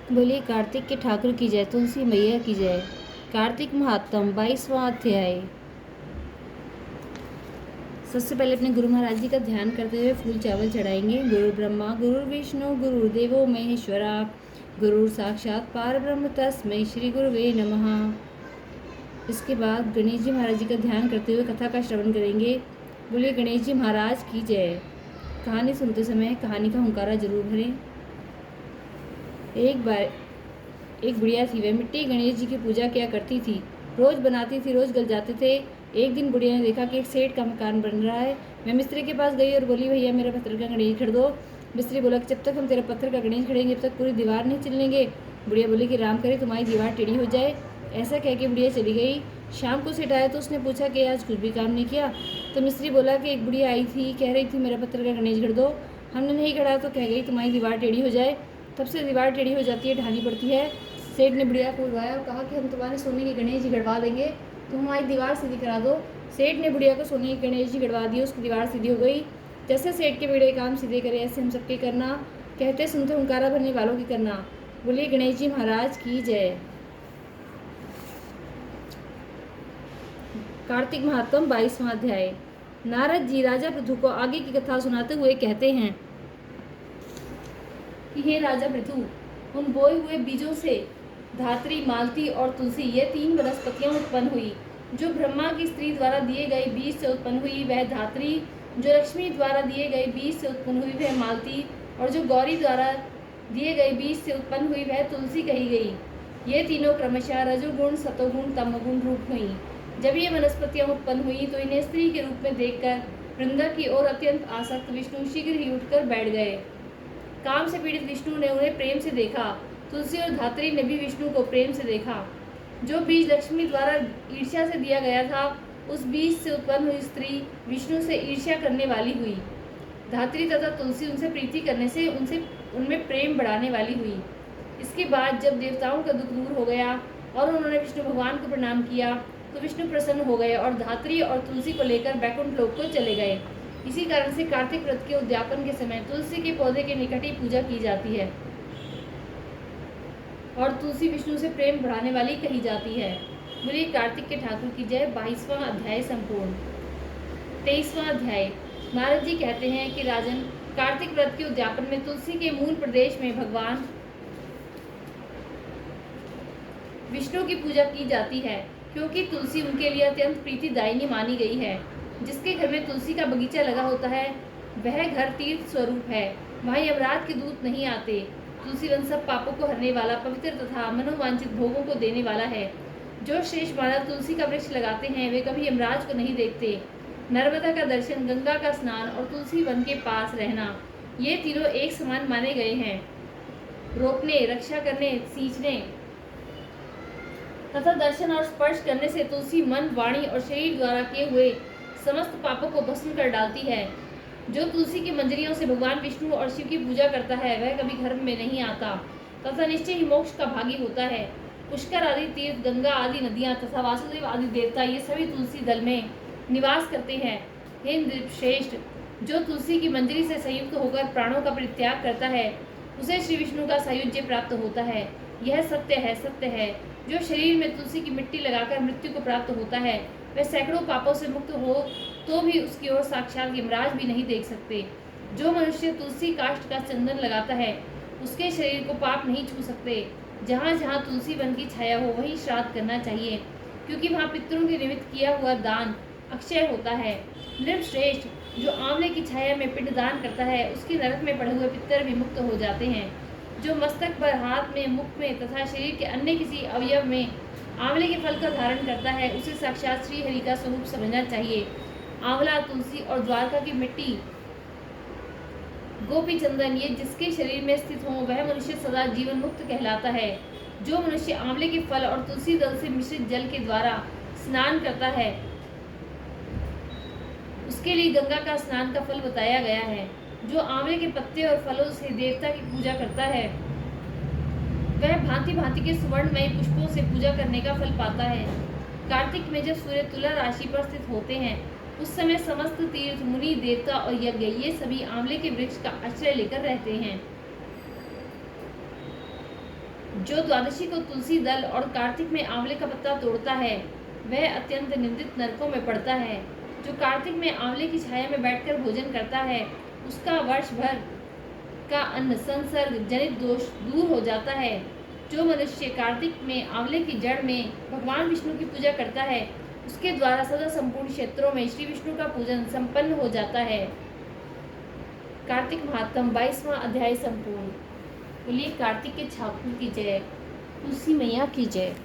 बोलिए कार्तिक के ठाकुर की जय, तुलसी मैया की जय। कार्तिक महात्म 22वां अध्याय। सबसे पहले अपने गुरु महाराज जी का ध्यान करते हुए फूल चावल चढ़ाएंगे। गुरु ब्रह्मा गुरु विष्णु गुरुदेवो महेश्वरा, गुरु साक्षात पार ब्रह्म तस्मै श्री गुरुवे नमः। इसके बाद गणेश जी महाराज जी का ध्यान करते हुए कथा का श्रवण करेंगे। बोलिए गणेश जी महाराज की जय। कहानी सुनते समय कहानी का हुंकारा जरूर भरें। एक बार एक बुढ़िया थी। वह मिट्टी गणेश जी की पूजा किया करती थी। रोज बनाती थी, रोज गल जाते थे। एक दिन बुढ़िया ने देखा कि एक सेठ का मकान बन रहा है। वह मिस्त्री के पास गई और बोली, भैया मेरा पत्थर का गणेश खड़ दो। मिस्त्री बोला कि जब तक हम तेरा पत्थर का गणेश खड़ेंगे जब तक पूरी दीवार नहीं चलेंगे। बुढ़िया बोली कि राम करे तुम्हारी दीवार टेढ़ी हो जाए। ऐसा कह के बुढ़िया चली गई। शाम को सेठ आया तो उसने पूछा कि आज कुछ भी काम नहीं किया। तो मिस्त्री बोला कि एक बुढ़िया आई थी, कह रही थी मेरा पत्थर का गणेश खड़ दो। हमने नहीं खड़ा तो कह गई तुम्हारी दीवार टेढ़ी हो जाए। तब से दीवार टेढ़ी हो जाती है, ढानी पड़ती है। सेठ ने बुढ़िया को बुलवाया और कहा कि हम तुम्हारे सोने के गणेश जी गढ़वा देंगे, तुम हमारी दीवार सीधी करा दो। सेठ ने बुढ़िया को सोने के गणेश जी गढ़वा दिए। उसकी दीवार सीधी हो गई। जैसे सेठ के बेड़े काम सीधे करे ऐसे हम सबके करना। कहते सुनते हुंकारा भरने वालों की करना। बोलिए गणेश जी महाराज की जय। कार्तिक महात्म 22वां अध्याय। नारद जी राजा पृथु को आगे की कथा सुनाते हुए कहते हैं कि हे राजा पृथु, उन बोए हुए बीजों से धात्री, मालती और तुलसी ये 3 वनस्पतियां उत्पन्न हुई। जो ब्रह्मा की स्त्री द्वारा दिए गए बीज से उत्पन्न हुई वह धात्री, जो लक्ष्मी द्वारा दिए गए बीज से उत्पन्न हुई वह मालती, और जो गौरी द्वारा दिए गए बीज से उत्पन्न हुई वह तुलसी कही गई। ये तीनों क्रमशः रजोगुण, सतोगुण, तमोगुण रूप हुई। जब ये वनस्पतियां उत्पन्न हुई तो इन्हें स्त्री के रूप में देखकर वृंदा की ओर अत्यंत आसक्त विष्णु शीघ्र ही उठकर बैठ गए। काम से पीड़ित विष्णु ने उन्हें प्रेम से देखा। तुलसी और धात्री ने भी विष्णु को प्रेम से देखा। जो बीज लक्ष्मी द्वारा ईर्ष्या से दिया गया था उस बीज से उत्पन्न हुई स्त्री विष्णु से ईर्ष्या करने वाली हुई। धात्री तथा तुलसी उनसे प्रीति करने से उनमें प्रेम बढ़ाने वाली हुई। इसके बाद जब देवताओं का दुख दूर हो गया और उन्होंने विष्णु भगवान को प्रणाम किया तो विष्णु प्रसन्न हो गए और धात्री और तुलसी को लेकर बैकुंठ लोक को चले गए। इसी कारण से कार्तिक व्रत के उद्यापन के समय तुलसी के पौधे के निकट ही पूजा की जाती है और तुलसी विष्णु से प्रेम बढ़ाने वाली कही जाती है। बोलिए कार्तिक के ठाकुर की जय। 22वां अध्याय संपूर्ण। 23वां अध्याय। नारद जी कहते हैं कि राजन, कार्तिक व्रत के उद्यापन में तुलसी के मूल प्रदेश में भगवान विष्णु की पूजा की जाती है, क्योंकि तुलसी उनके लिए अत्यंत प्रीतिदायिनी मानी गई है। जिसके घर में तुलसी का बगीचा लगा होता है वह घर तीर्थ स्वरूप है। वहाँ यमराज के दूत नहीं आते। तुलसी वन सब पापों को हरने वाला, पवित्र तथा मनोवांछित भोगों को देने वाला है। जो श्रेष्ठ मानव तुलसी का वृक्ष लगाते हैं वे कभी यमराज को नहीं देखते। नर्मदा का दर्शन, गंगा का स्नान और तुलसी वन के पास रहना, ये तीनों एक समान माने गए हैं। रोकने, रक्षा करने, सींचने तथा दर्शन और स्पर्श करने से तुलसी मन, वाणी और शरीर द्वारा किए हुए समस्त पापों को भस्म कर डालती है। जो तुलसी की मंजरियों से भगवान विष्णु और शिव की पूजा करता है वह कभी घर में नहीं आता तथा निश्चय ही मोक्ष का भागी होता है। पुष्कर आदि तीर्थ, गंगा आदि नदियां तथा वासुदेव आदि देवता ये सभी तुलसी दल में निवास करते हैं। हे नृप श्रेष्ठ, जो तुलसी की मंजरी से संयुक्त होकर प्राणों का परित्याग करता है उसे श्री विष्णु का सायुज्य प्राप्त होता है। यह सत्य है, सत्य है। जो शरीर में तुलसी की मिट्टी लगाकर मृत्यु को प्राप्त होता है वह सैकड़ों पापों से मुक्त हो तो भी उसकी ओर साक्षात यमराज भी नहीं देख सकते। जो मनुष्य तुलसी काष्ठ का चंदन लगाता है उसके शरीर को पाप नहीं छू सकते। जहाँ जहाँ तुलसी वन की छाया हो वहीं श्राद्ध करना चाहिए, क्योंकि वहाँ पितरों के निमित्त किया हुआ दान अक्षय होता है। नृपश्रेष्ठ, जो आंवले की छाया में पिंडदान करता है उसके नरक में पड़े हुए पितर भी मुक्त हो जाते हैं। जो मस्तक पर, हाथ में, मुख में तथा शरीर के अन्य किसी अवयव में आंवले के फल का धारण करता है उसे साक्षात श्री हरि का स्वरूप समझना चाहिए। आंवला, तुलसी और द्वारका की मिट्टी, गोपी चंदन ये जिसके शरीर में स्थित हो वह मनुष्य सदा जीवन मुक्त कहलाता है। जो मनुष्य आंवले के फल और तुलसी दल से मिश्रित जल के द्वारा स्नान करता है उसके लिए गंगा का स्नान का फल बताया गया है। जो आंवले के पत्ते और फलों से देवता की पूजा करता है वह भांति भांति के सुवर्णमय पुष्पों से पूजा करने का फल पाता है। कार्तिक में जब सूर्य तुला राशि पर स्थित होते हैं उस समय समस्त तीर्थ, मुनि, देवता और यज्ञ ये सभी आंवले के वृक्ष का आश्रय लेकर रहते हैं। जो द्वादशी को तुलसी दल और कार्तिक में आंवले का पत्ता तोड़ता है वह अत्यंत निंदित नरकों में पड़ता है। जो कार्तिक में आंवले की छाया में बैठकर भोजन करता है उसका वर्ष भर का अन्न संसर्ग जनित दोष दूर हो जाता है। जो मनुष्य कार्तिक में आंवले की जड़ में भगवान विष्णु की पूजा करता है उसके द्वारा सदा संपूर्ण क्षेत्रों में श्री विष्णु का पूजन संपन्न हो जाता है। कार्तिक महात्म 22वां अध्याय संपूर्ण। बोलिए कार्तिक के ठाकुर की जय, तुलसी मैया की जय।